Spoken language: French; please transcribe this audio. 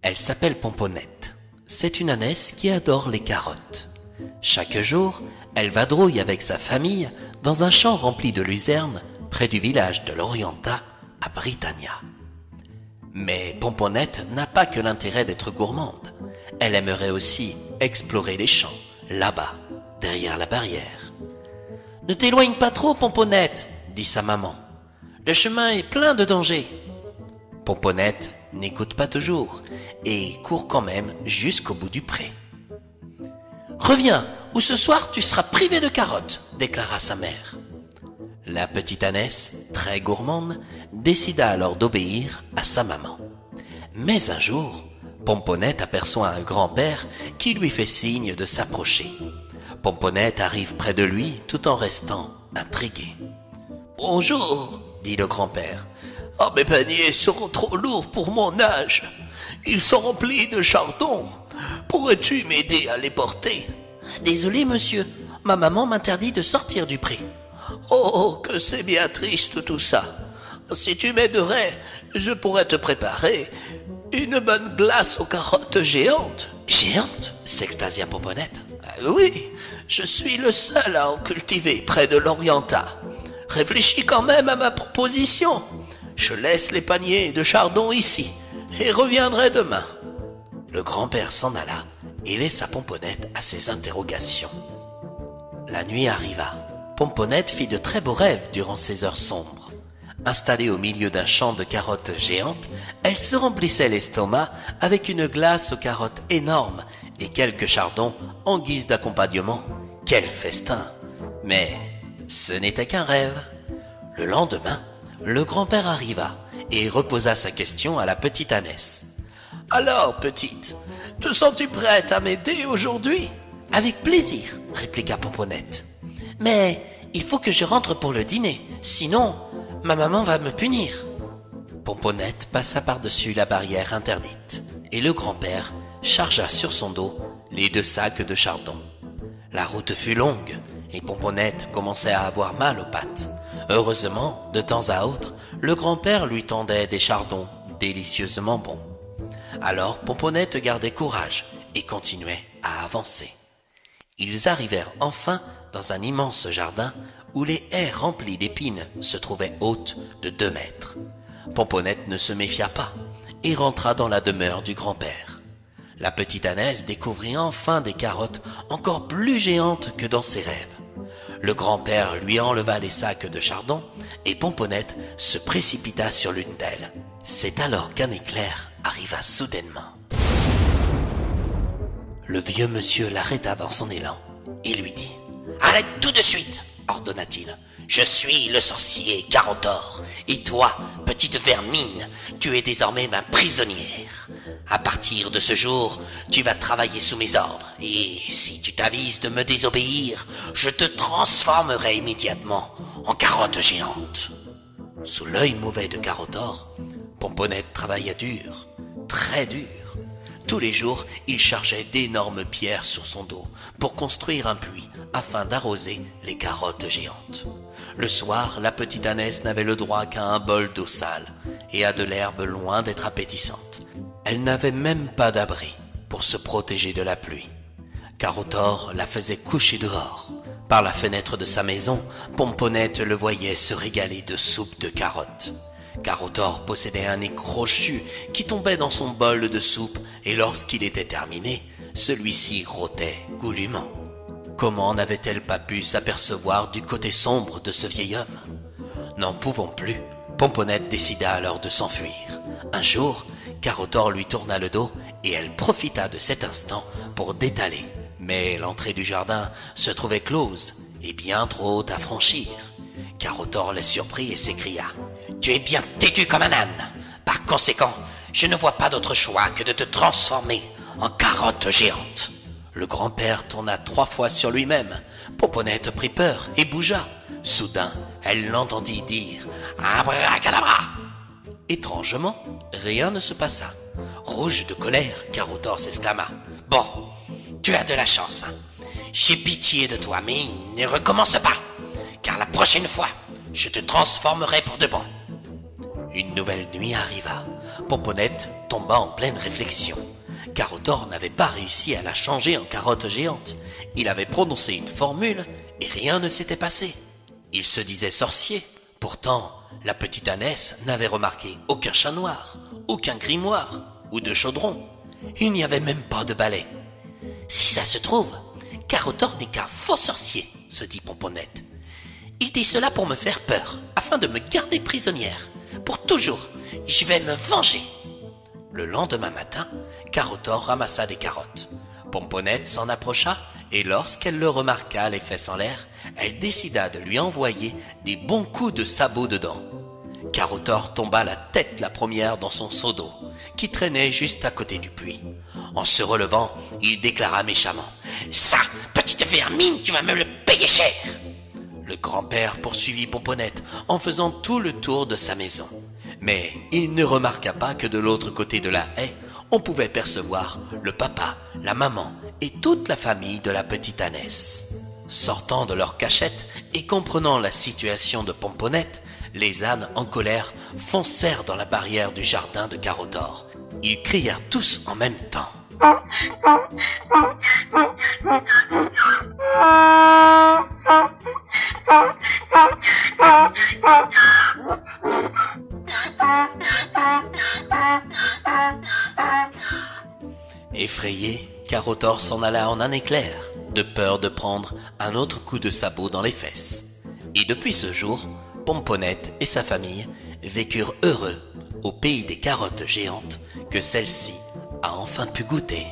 Elle s'appelle Pomponnette. C'est une ânesse qui adore les carottes. Chaque jour, elle vadrouille avec sa famille dans un champ rempli de luzerne près du village de l'Orienta à Britannia. Mais Pomponnette n'a pas que l'intérêt d'être gourmande. Elle aimerait aussi explorer les champs, là-bas, derrière la barrière. « Ne t'éloigne pas trop, Pomponnette, » dit sa maman. « Le chemin est plein de dangers. » Pomponnette n'écoute pas toujours et court quand même jusqu'au bout du pré. « Reviens, ou ce soir tu seras privé de carottes, » déclara sa mère. La petite ânesse, très gourmande, décida alors d'obéir à sa maman. Mais un jour, Pomponnette aperçoit un grand-père qui lui fait signe de s'approcher. Pomponnette arrive près de lui tout en restant intriguée. « Bonjour, » dit le grand-père. « Oh, mes paniers seront trop lourds pour mon âge. Ils sont remplis de chardons. Pourrais-tu m'aider à les porter ?»« Désolé, monsieur, ma maman m'interdit de sortir du pré. »« Oh, que c'est bien triste tout ça. Si tu m'aiderais, je pourrais te préparer une bonne glace aux carottes géantes. »« Géantes ?» s'extasia Pomponnette. « Oui, je suis le seul à en cultiver près de l'Orienta. Réfléchis quand même à ma proposition. Je laisse les paniers de chardon ici et reviendrai demain. » Le grand-père s'en alla et laissa Pomponnette à ses interrogations. La nuit arriva. Pomponnette fit de très beaux rêves durant ces heures sombres. Installée au milieu d'un champ de carottes géantes, elle se remplissait l'estomac avec une glace aux carottes énormes et quelques chardons en guise d'accompagnement. Quel festin! Mais ce n'était qu'un rêve. Le lendemain, le grand-père arriva et reposa sa question à la petite ânesse. « Alors, petite, te sens-tu prête à m'aider aujourd'hui ?»« Avec plaisir, » répliqua Pomponnette. « Mais il faut que je rentre pour le dîner, sinon ma maman va me punir. » Pomponnette passa par-dessus la barrière interdite et le grand-père chargea sur son dos les 2 sacs de chardon. La route fut longue et Pomponnette commençait à avoir mal aux pattes. Heureusement, de temps à autre, le grand-père lui tendait des chardons délicieusement bons. Alors Pomponnette gardait courage et continuait à avancer. Ils arrivèrent enfin dans un immense jardin où les haies remplies d'épines se trouvaient hautes de 2 mètres. Pomponnette ne se méfia pas et rentra dans la demeure du grand-père. La petite ânesse découvrit enfin des carottes encore plus géantes que dans ses rêves. Le grand-père lui enleva les sacs de chardon et Pomponnette se précipita sur l'une d'elles. C'est alors qu'un éclair arriva soudainement. Le vieux monsieur l'arrêta dans son élan et lui dit « Arrête tout de suite !» ordonna-t-il. « Je suis le sorcier Carotor, et toi, petite vermine, tu es désormais ma prisonnière. À partir de ce jour, tu vas travailler sous mes ordres, et si tu t'avises de me désobéir, je te transformerai immédiatement en carotte géante. » Sous l'œil mauvais de Carotor, Pomponnette travailla dur, très dur. Tous les jours, il chargeait d'énormes pierres sur son dos pour construire un puits afin d'arroser les carottes géantes. Le soir, la petite ânesse n'avait le droit qu'à un bol d'eau sale et à de l'herbe loin d'être appétissante. Elle n'avait même pas d'abri pour se protéger de la pluie. Carotor la faisait coucher dehors. Par la fenêtre de sa maison, Pomponnette le voyait se régaler de soupe de carottes. Carotor possédait un nez crochu qui tombait dans son bol de soupe et lorsqu'il était terminé, celui-ci rôtait goulûment. Comment n'avait-elle pas pu s'apercevoir du côté sombre de ce vieil homme? N'en pouvant plus, Pomponnette décida alors de s'enfuir. Un jour, Carotor lui tourna le dos et elle profita de cet instant pour détaler. Mais l'entrée du jardin se trouvait close et bien trop haute à franchir. Carotor la surprit et s'écria « Tu es bien têtu comme un âne. Par conséquent, je ne vois pas d'autre choix que de te transformer en carotte géante. » Le grand-père tourna 3 fois sur lui-même. Pomponnette prit peur et bougea. Soudain, elle l'entendit dire « Abracadabra !» Étrangement, rien ne se passa. Rouge de colère, Carotor s'exclama « Bon, tu as de la chance. J'ai pitié de toi, mais ne recommence pas, car la prochaine fois, je te transformerai pour de bon. » Une nouvelle nuit arriva. Pomponette tomba en pleine réflexion. Carottore n'avait pas réussi à la changer en carotte géante. Il avait prononcé une formule et rien ne s'était passé. Il se disait sorcier. Pourtant, la petite ânesse n'avait remarqué aucun chat noir, aucun grimoire ou de chaudron. Il n'y avait même pas de balai. Si ça se trouve, Carottore n'est qu'un faux sorcier, se dit Pomponette. Il dit cela pour me faire peur, afin de me garder prisonnière. Pour toujours, je vais me venger. Le lendemain matin, Carottore ramassa des carottes. Pomponette s'en approcha et lorsqu'elle le remarqua les fesses en l'air, elle décida de lui envoyer des bons coups de sabot dedans. Carottore tomba la tête la première dans son seau d'eau, qui traînait juste à côté du puits. En se relevant, il déclara méchamment « Ça, petite vermine, tu vas me le payer cher !» Le grand-père poursuivit Pomponette en faisant tout le tour de sa maison. Mais il ne remarqua pas que de l'autre côté de la haie, on pouvait percevoir le papa, la maman et toute la famille de la petite ânesse. Sortant de leur cachette et comprenant la situation de Pomponette, les ânes en colère foncèrent dans la barrière du jardin de Carottore. Ils crièrent tous en même temps. Effrayé, Carottore s'en alla en un éclair, de peur de prendre un autre coup de sabot dans les fesses. Et depuis ce jour, Pomponette et sa famille vécurent heureux au pays des carottes géantes que celle-ci a enfin pu goûter.